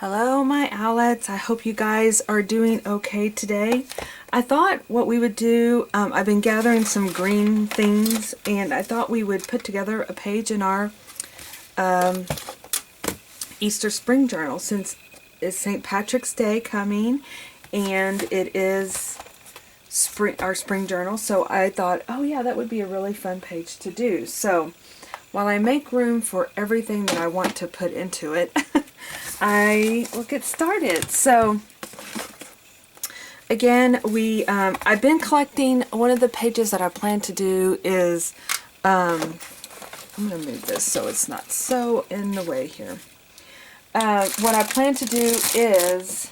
Hello my owlets, I hope you guys are doing okay today. I thought what we would do, I've been gathering some green things and I thought we would put together a page in our Easter spring journal since it's St. Patrick's Day coming and it is our spring journal, so I thought, oh yeah, that would be a really fun page to do. So while I make room for everything that I want to put into it, I will get started. So again, I've been collecting. One of the pages that I plan to do is, I'm going to move this so it's not so in the way here. What I plan to do is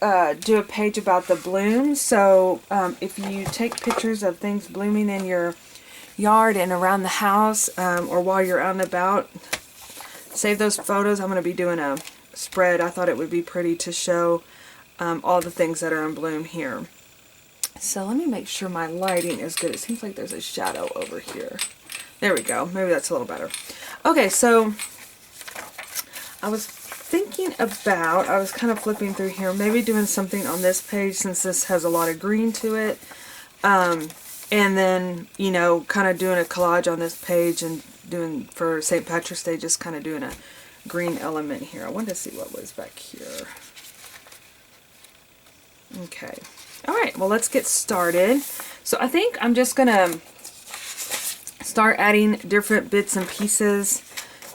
do a page about the blooms. So if you take pictures of things blooming in your yard and around the house, or while you're out and about, save those photos. I'm going to be doing a spread. I thought it would be pretty to show all the things that are in bloom here. So let me make sure my lighting is good. It seems like there's a shadow over here. There we go. Maybe that's a little better. Okay, so I was thinking about, I was kind of flipping through here, maybe doing something on this page since this has a lot of green to it. And then, you know, kind of doing a collage on this page and doing for St. Patrick's Day, just kind of doing a green element here. I wanted to see what was back here. Okay. Alright, well let's get started. So I think I'm just going to start adding different bits and pieces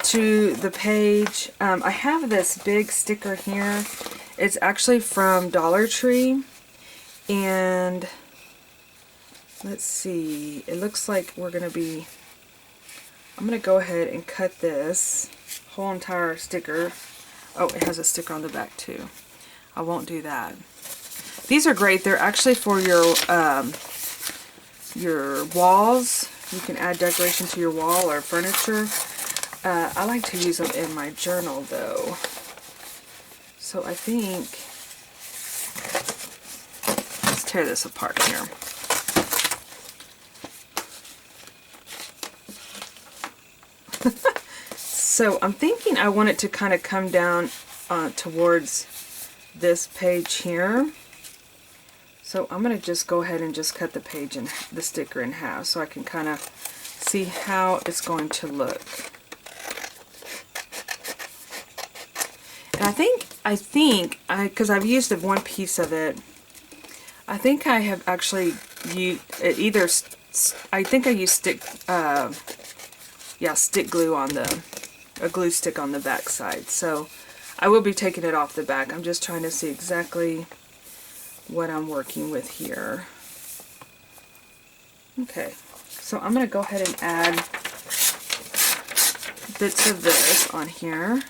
to the page. I have this big sticker here. It's actually from Dollar Tree. And let's see, it looks like we're going to be, I'm going to go ahead and cut this whole entire sticker. Oh, it has a sticker on the back too. I won't do that. These are great. They're actually for your walls. You can add decoration to your wall or furniture. I like to use them in my journal though. So I think, let's tear this apart here. So I'm thinking I want it to kind of come down towards this page here. So I'm going to just go ahead and just cut the page and the sticker in half so I can kind of see how it's going to look. And I think, because I've used one piece of it, I think I have actually used it either, I think I used stick glue on a glue stick on the back side. So I will be taking it off the back. I'm just trying to see exactly what I'm working with here. Okay, so I'm going to go ahead and add bits of this on here.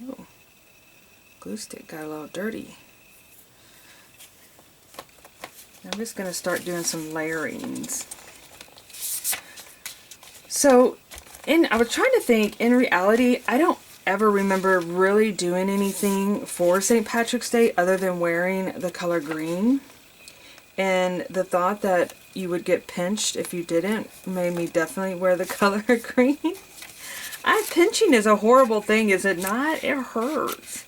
Oh, glue stick got a little dirty. I'm just going to start doing some layerings. So, I was trying to think, in reality, I don't ever remember really doing anything for St. Patrick's Day other than wearing the color green. And the thought that you would get pinched if you didn't made me definitely wear the color green. Pinching is a horrible thing, is it not? It hurts.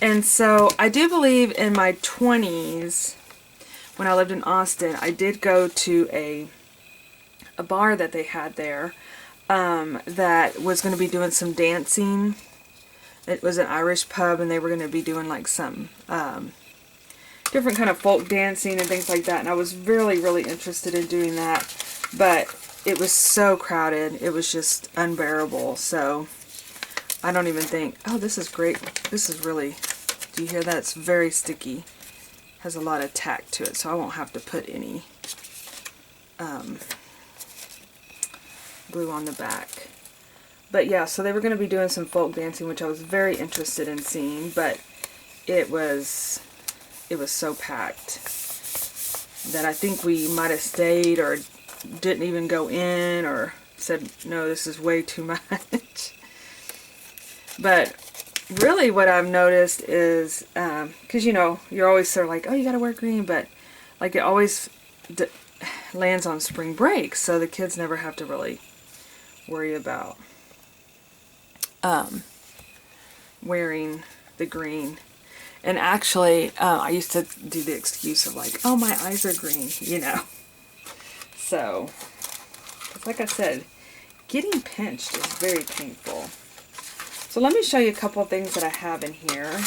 And so, I do believe in my 20s, when I lived in Austin, I did go to a bar that they had there that was going to be doing some dancing. It was an Irish pub and they were going to be doing like some different kind of folk dancing and things like that. And I was really, really interested in doing that. But it was so crowded. It was just unbearable. So I don't even think, oh, this is great. This is really, do you hear that? It's very sticky. Has a lot of tack to it, so I won't have to put any glue on the back. But yeah, so they were going to be doing some folk dancing, which I was very interested in seeing, but it was so packed that I think we might have stayed or didn't even go in or said, no, this is way too much. But really what I've noticed is, because you know, you're always sort of like, oh, you gotta wear green, but like it always, lands on spring break, so the kids never have to really worry about wearing the green. And actually, I used to do the excuse of like, oh, my eyes are green, you know. So, like I said, getting pinched is very painful. So let me show you a couple of things that I have in here,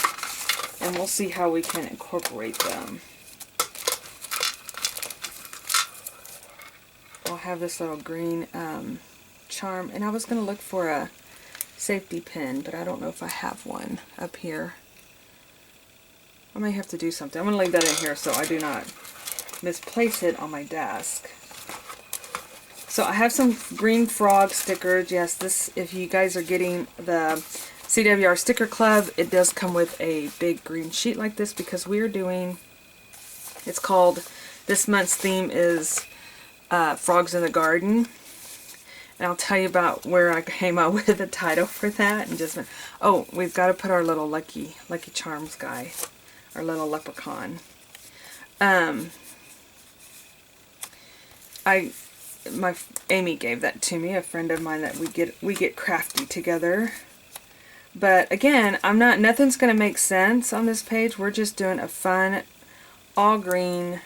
and we'll see how we can incorporate them. I'll have this little green charm, and I was going to look for a safety pin, but I don't know if I have one up here. I may have to do something. I'm going to leave that in here so I do not misplace it on my desk. So I have some green frog stickers. Yes, this, if you guys are getting the CWR Sticker Club, it does come with a big green sheet like this because we are doing, it's called, this month's theme is Frogs in the Garden. And I'll tell you about where I came up with the title for that. And just, oh, we've got to put our little Lucky Charms guy, our little leprechaun. Amy gave that to me, a friend of mine that we get crafty together. But again, nothing's going to make sense on this page. We're just doing a fun all green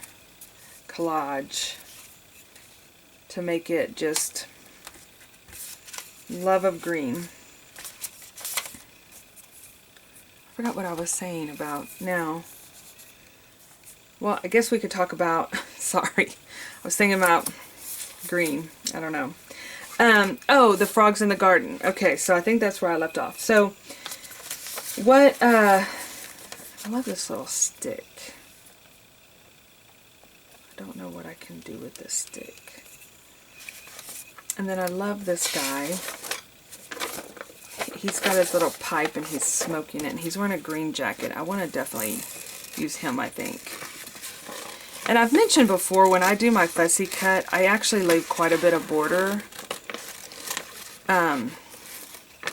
collage to make it just love of green. I forgot what I was saying about now. Well, I guess we could talk about, sorry, I was thinking about green. I don't know. Oh, the frogs in the garden. Okay, so I think that's where I left off. So, I love this little stick. I don't know what I can do with this stick. And then I love this guy. He's got his little pipe and he's smoking it, and he's wearing a green jacket. I want to definitely use him, I think. And I've mentioned before, when I do my fussy cut, I actually leave quite a bit of border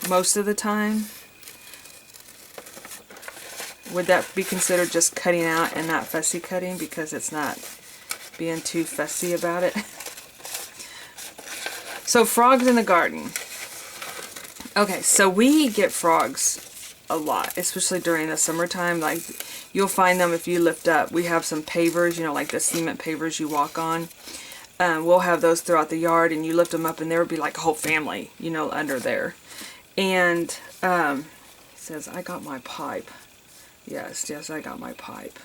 most of the time. Would that be considered just cutting out and not fussy cutting because it's not being too fussy about it? So, frogs in the garden. Okay, so we get frogs a lot, especially during the summertime. Like, you'll find them if you lift up. We have some pavers, you know, like the cement pavers you walk on. We'll have those throughout the yard, and you lift them up, and there would be like a whole family, you know, under there. And he says, I got my pipe. Yes, I got my pipe.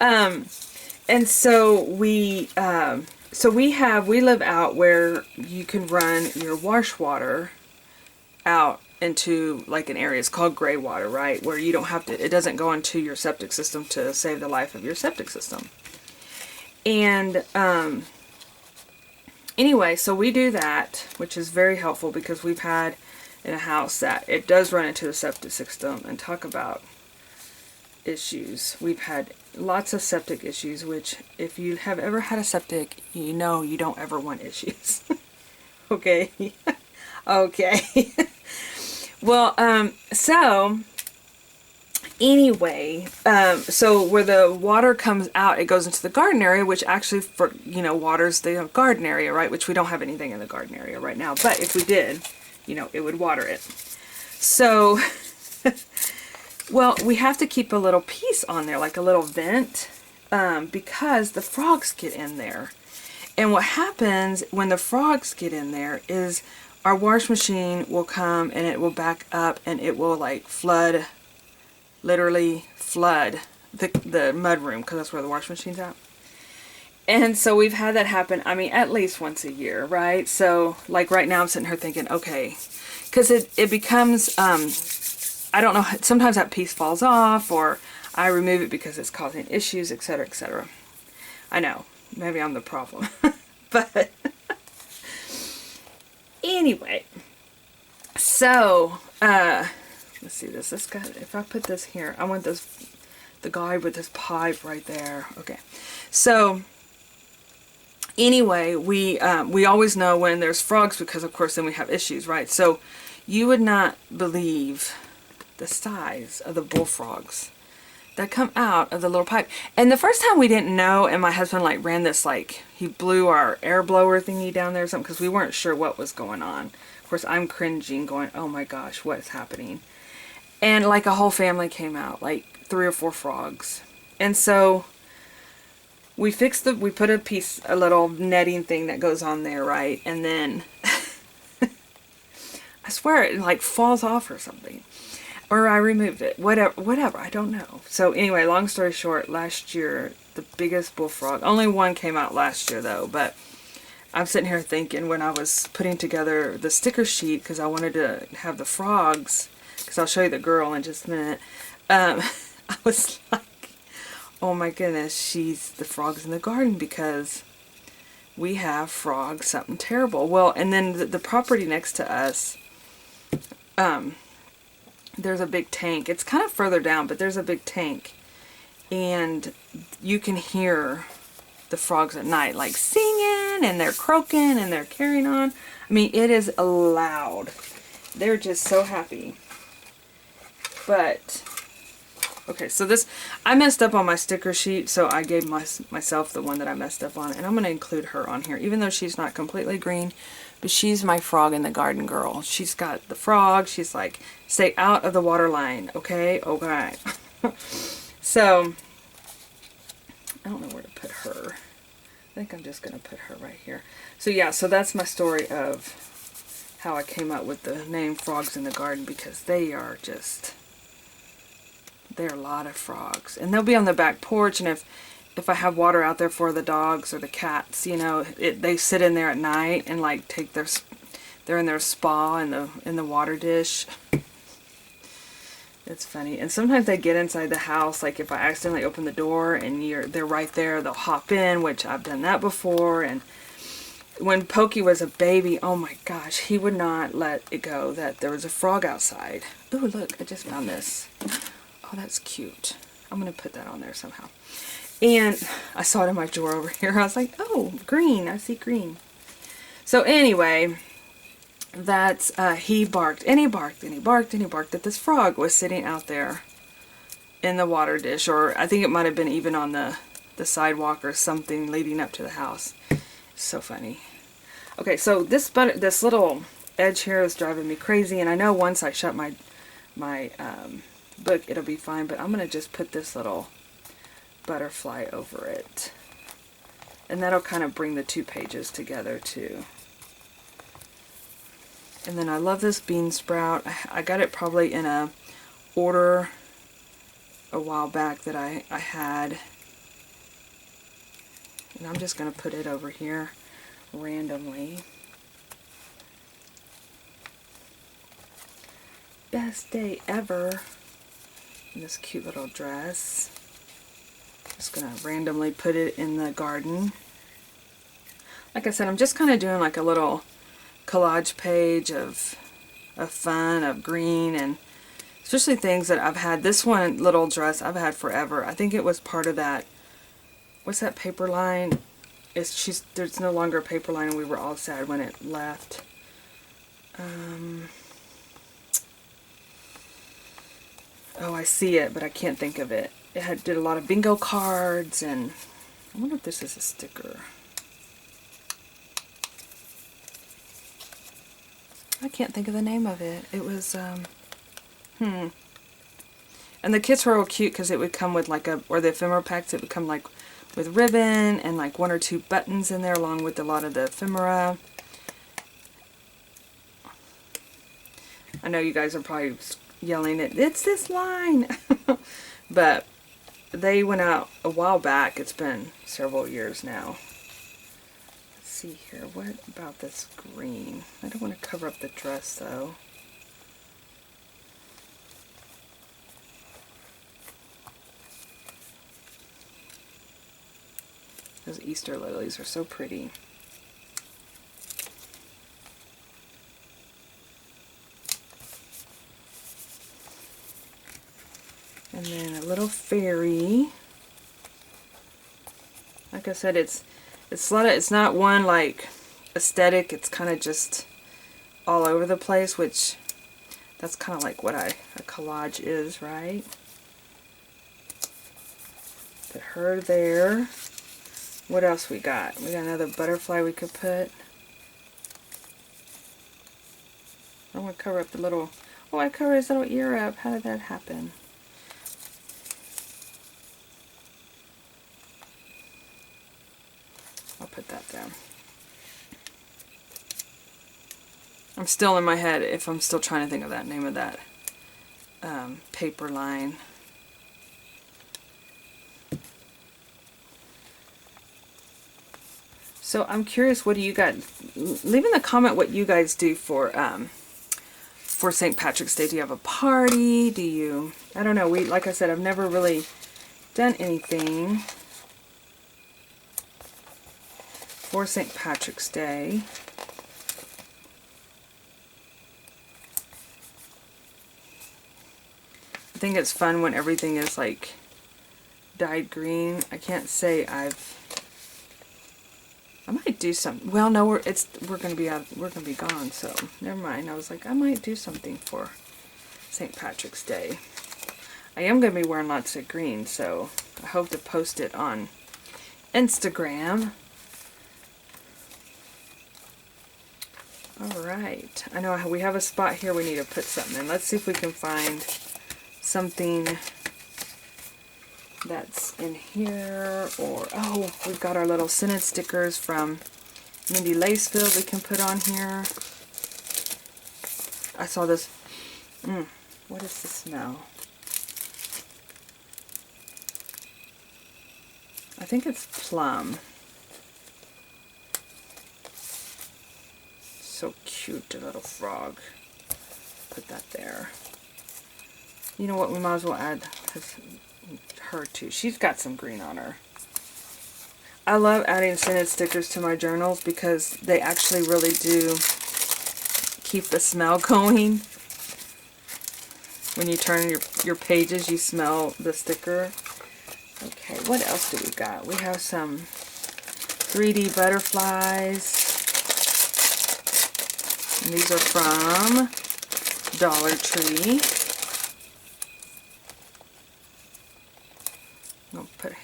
And so we live out where you can run your wash water out into like an area. It's called gray water, right? Where you don't have to, it doesn't go into your septic system to save the life of your septic system. And anyway, so we do that, which is very helpful because we've had in a house that it does run into the septic system, and talk about issues. We've had lots of septic issues, which if you have ever had a septic, you know you don't ever want issues. Okay. Okay. Well, so anyway, so where the water comes out, it goes into the garden area, which actually, waters the garden area, right? Which we don't have anything in the garden area right now, but if we did, it would water it. So, well, we have to keep a little piece on there, like a little vent, because the frogs get in there. And what happens when the frogs get in there is our wash machine will come and it will back up and it will like flood, literally flood the mud room, because that's where the wash machine's at. And so we've had that happen, I mean, at least once a year, right? So like right now I'm sitting here thinking, okay, because it becomes, I don't know, sometimes that piece falls off, or I remove it because it's causing issues, etc., etc. I know, maybe I'm the problem. But anyway, so let's see this guy. If I put this here, I want the guy with his pipe right there. Okay, so anyway, we always know when there's frogs, because of course then we have issues, right? So you would not believe the size of the bullfrogs that come out of the little pipe. And the first time we didn't know, and my husband like ran this, like he blew our air blower thingy down there or something, because we weren't sure what was going on. Of course, I'm cringing going, oh my gosh, what is happening? And like a whole family came out, like 3 or 4 frogs. And so we put a little netting thing that goes on there, right? And then I swear it like falls off or something. Or I removed it. Whatever, I don't know. So anyway, long story short, last year, the biggest bullfrog, only one came out last year though, but I'm sitting here thinking when I was putting together the sticker sheet, because I wanted to have the frogs, because I'll show you the girl in just a minute, I was like, oh my goodness, she's the frogs in the garden, because we have frogs, something terrible. Well, and then the property next to us, there's a big tank. It's kind of further down, but there's a big tank, and you can hear the frogs at night, like singing, and they're croaking, and they're carrying on. I mean, it is loud. They're just so happy. But okay, so this, I messed up on my sticker sheet, so I gave myself the one that I messed up on, and I'm going to include her on here, even though she's not completely green, but she's my frog in the garden girl. She's got the frog. She's like, stay out of the water line, okay? Okay. So, I don't know where to put her. I think I'm just going to put her right here. So yeah, so that's my story of how I came up with the name Frogs in the Garden, because they are just, there are a lot of frogs. And they'll be on the back porch, and if I have water out there for the dogs or the cats, you know, they sit in there at night and like take they're in their spa in the water dish. It's funny. And sometimes they get inside the house, like if I accidentally open the door and they're right there, they'll hop in, which I've done that before. And when Pokey was a baby, oh my gosh, he would not let it go that there was a frog outside. Oh, look, I just found this. Oh, that's cute. I'm going to put that on there somehow. And I saw it in my drawer over here. I was like, oh, green. I see green. So anyway, that's, he barked, and he barked, and he barked, and he barked that this frog was sitting out there in the water dish, or I think it might have been even on the sidewalk or something leading up to the house. So funny. Okay, so this little edge here is driving me crazy, and I know once I shut my book, it'll be fine, but I'm going to just put this little butterfly over it, and that'll kind of bring the 2 pages together too. And then I love this bean sprout. I got it probably in a order a while back that I had, and I'm just going to put it over here randomly. Best day ever in this cute little dress. Just gonna randomly put it in the garden. Like I said, I'm just kind of doing like a little collage page of fun, of green, and especially things that I've had. This one little dress I've had forever. I think it was part of that, what's that paper line? There's no longer a paper line, and we were all sad when it left. Oh, I see it, but I can't think of it. It did a lot of bingo cards, and I wonder if this is a sticker. I can't think of the name of it. It was, And the kits were all cute because it would come with like or the ephemera packs, it would come like with ribbon and like 1 or 2 buttons in there along with a lot of the ephemera. I know you guys are probably yelling at, it's this line! But they went out a while back. It's been several years now. Let's see here. What about this green? I don't want to cover up the dress though. Those Easter lilies are so pretty. And then a little fairy. Like I said, it's not one like aesthetic. It's kind of just all over the place, which that's kind of like what a collage is, right? Put her there. What else we got? We got another butterfly we could put. I want to cover up the little... Oh, I covered his little ear up. How did that happen? I'll put that down. I'm still in my head if I'm still trying to think of that name of that paper line. So I'm curious, what do you guys... Leave in the comment what you guys do for St. Patrick's Day. Do you have a party? Do you... I don't know. Like I said, I've never really done anything for St. Patrick's Day. I think it's fun when everything is like dyed green. I can't say I might do something. Well, no, we're gonna be gone, so never mind. I was like, I might do something for St. Patrick's Day. I am gonna be wearing lots of green, so I hope to post it on Instagram. Alright, I know we have a spot here we need to put something in. Let's see if we can find something that's in here, or, oh, we've got our little scented stickers from Mindy Lacefield we can put on here. I saw this, what is the smell? I think it's plum. So cute, a little frog. Put that there. You know what, we might as well add her too. She's got some green on her. I love adding scented stickers to my journals because they actually really do keep the smell going. When you turn your pages, you smell the sticker. Okay, what else do we got? We have some 3D butterflies. And these are from Dollar Tree.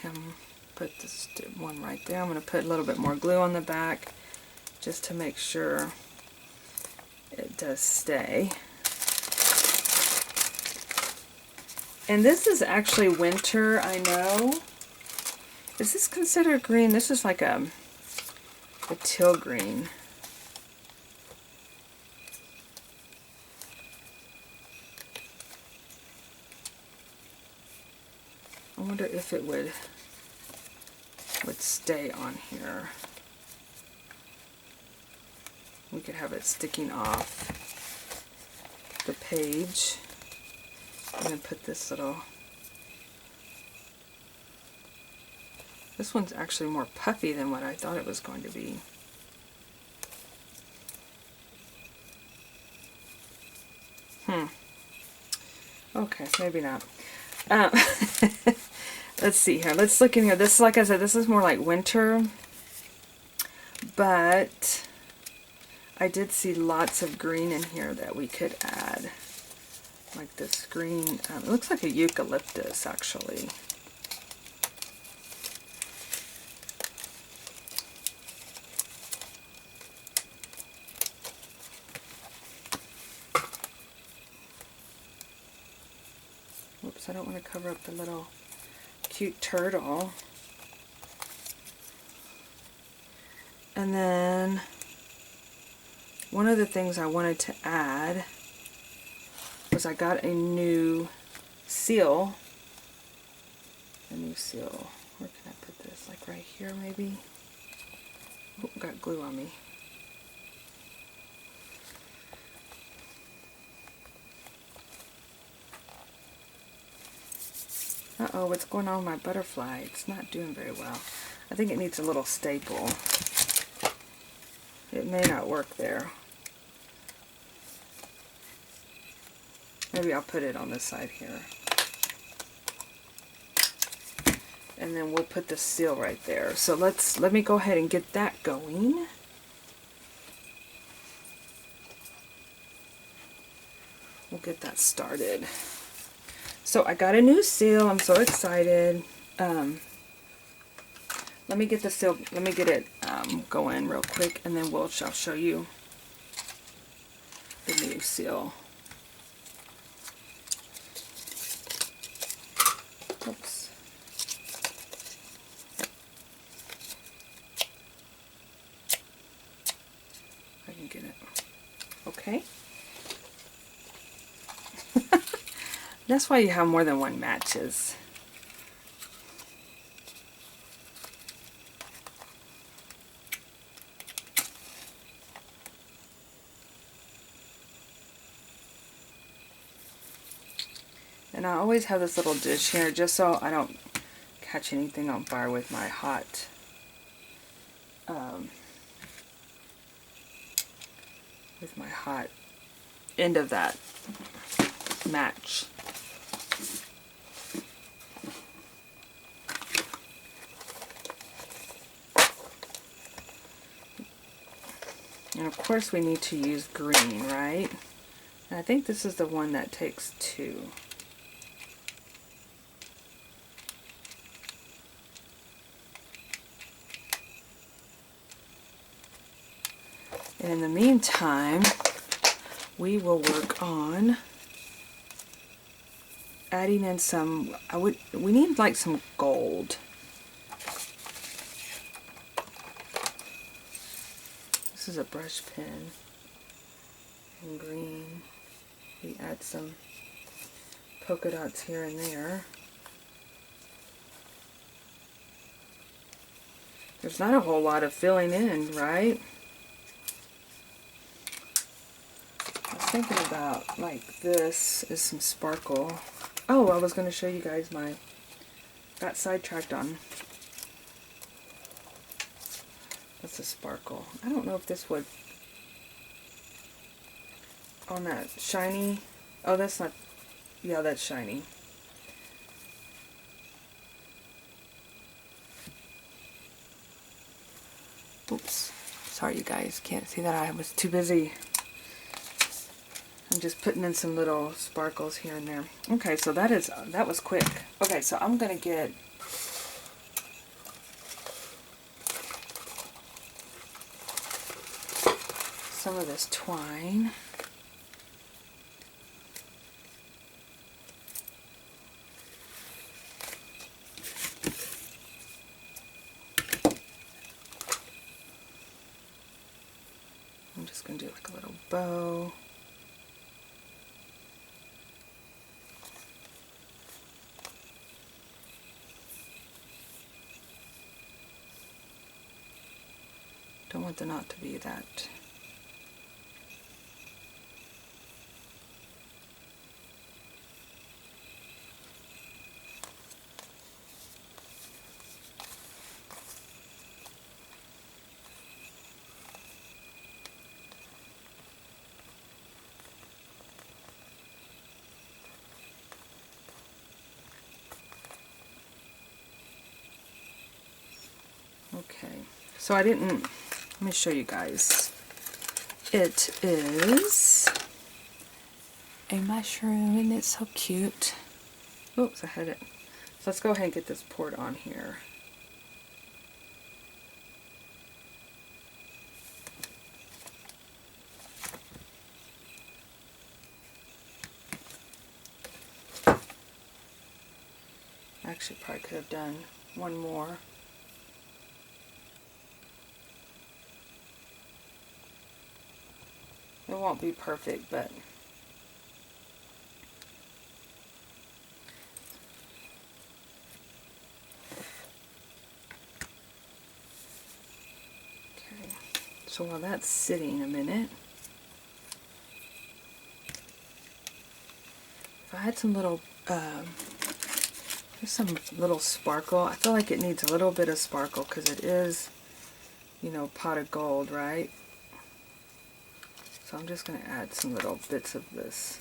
I'm going to put this one right there. I'm going to put a little bit more glue on the back just to make sure it does stay. And this is actually winter, I know. Is this considered green? This is like a teal green. I wonder if it would stay on here. We could have it sticking off the page. I'm going to put this little... This one's actually more puffy than what I thought it was going to be. Okay, maybe not. Let's see here. Let's look in here. This, like I said, this is more like winter. But I did see lots of green in here that we could add. Like this green, it looks like a eucalyptus actually. Whoops, I don't want to cover up the little cute turtle. And then one of the things I wanted to add was I got a new seal. Where can I put this? Like right here maybe? Oh, got glue on me. Uh-oh, what's going on with my butterfly? It's not doing very well. I think it needs a little staple. It may not work there. Maybe I'll put it on this side here. And then we'll put the seal right there. So let me go ahead and get that going. We'll get that started. So I got a new seal. I'm so excited. Let me get the seal. Let me get it going real quick, and then I'll show you the new seal. Oops. I can get it. Okay. That's why you have more than one matches. And I always have this little dish here just so I don't catch anything on fire with my hot end of that match. And of course we need to use green, right? And I think this is the one that takes 2. And in the meantime, we will work on adding in some, we need like some gold. This is a brush pen in green. We add some polka dots here and there. There's not a whole lot of filling in, right? I was thinking about like this is some sparkle. Oh, I was going to show you guys got sidetracked on. That's a sparkle. I don't know if this would, on that shiny, oh that's not, yeah that's shiny. Oops, sorry you guys can't see that, I was too busy. I'm just putting in some little sparkles here and there. Okay, so that was quick. Okay, so I'm gonna get some of this twine. I'm just gonna do like a little bow. Don't want the knot to be that. Okay, so I didn't, let me show you guys. It is a mushroom and it's so cute. Oops, I had it. So let's go ahead and get this poured on here. Actually, probably could have done one more. It won't be perfect, but okay. So while that's sitting a minute, if I had some little, there's some little sparkle. I feel like it needs a little bit of sparkle because it is, you know, pot of gold, right? So I'm just going to add some little bits of this.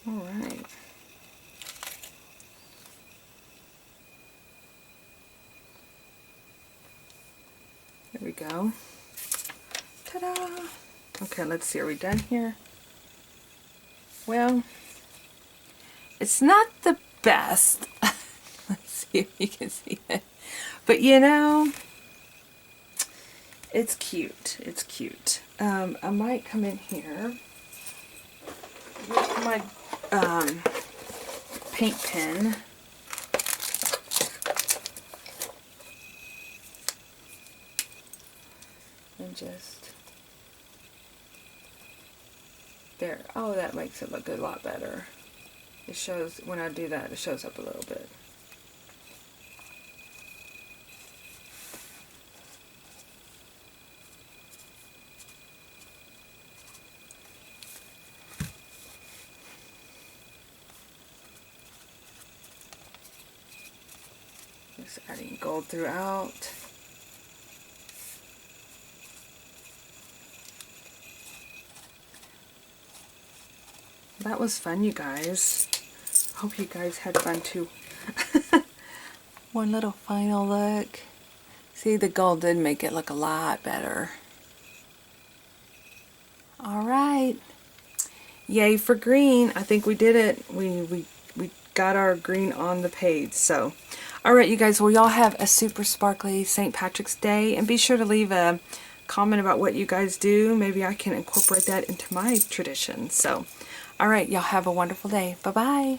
All right. go. Ta-da! Okay, let's see, are we done here? Well, it's not the best. Let's see if you can see it. But you know, it's cute. It's cute. I might come in here with my paint pen. And just there. Oh, that makes it look a lot better. It shows, when I do that, it shows up a little bit. Just adding gold throughout. That was fun, you guys. Hope you guys had fun too. One little final look. See, the gold did make it look a lot better. Alright. Yay for green. I think we did it. We got our green on the page. So, alright you guys, well y'all have a super sparkly St. Patrick's Day, and be sure to leave a comment about what you guys do. Maybe I can incorporate that into my tradition. So, alright, y'all have a wonderful day. Bye-bye.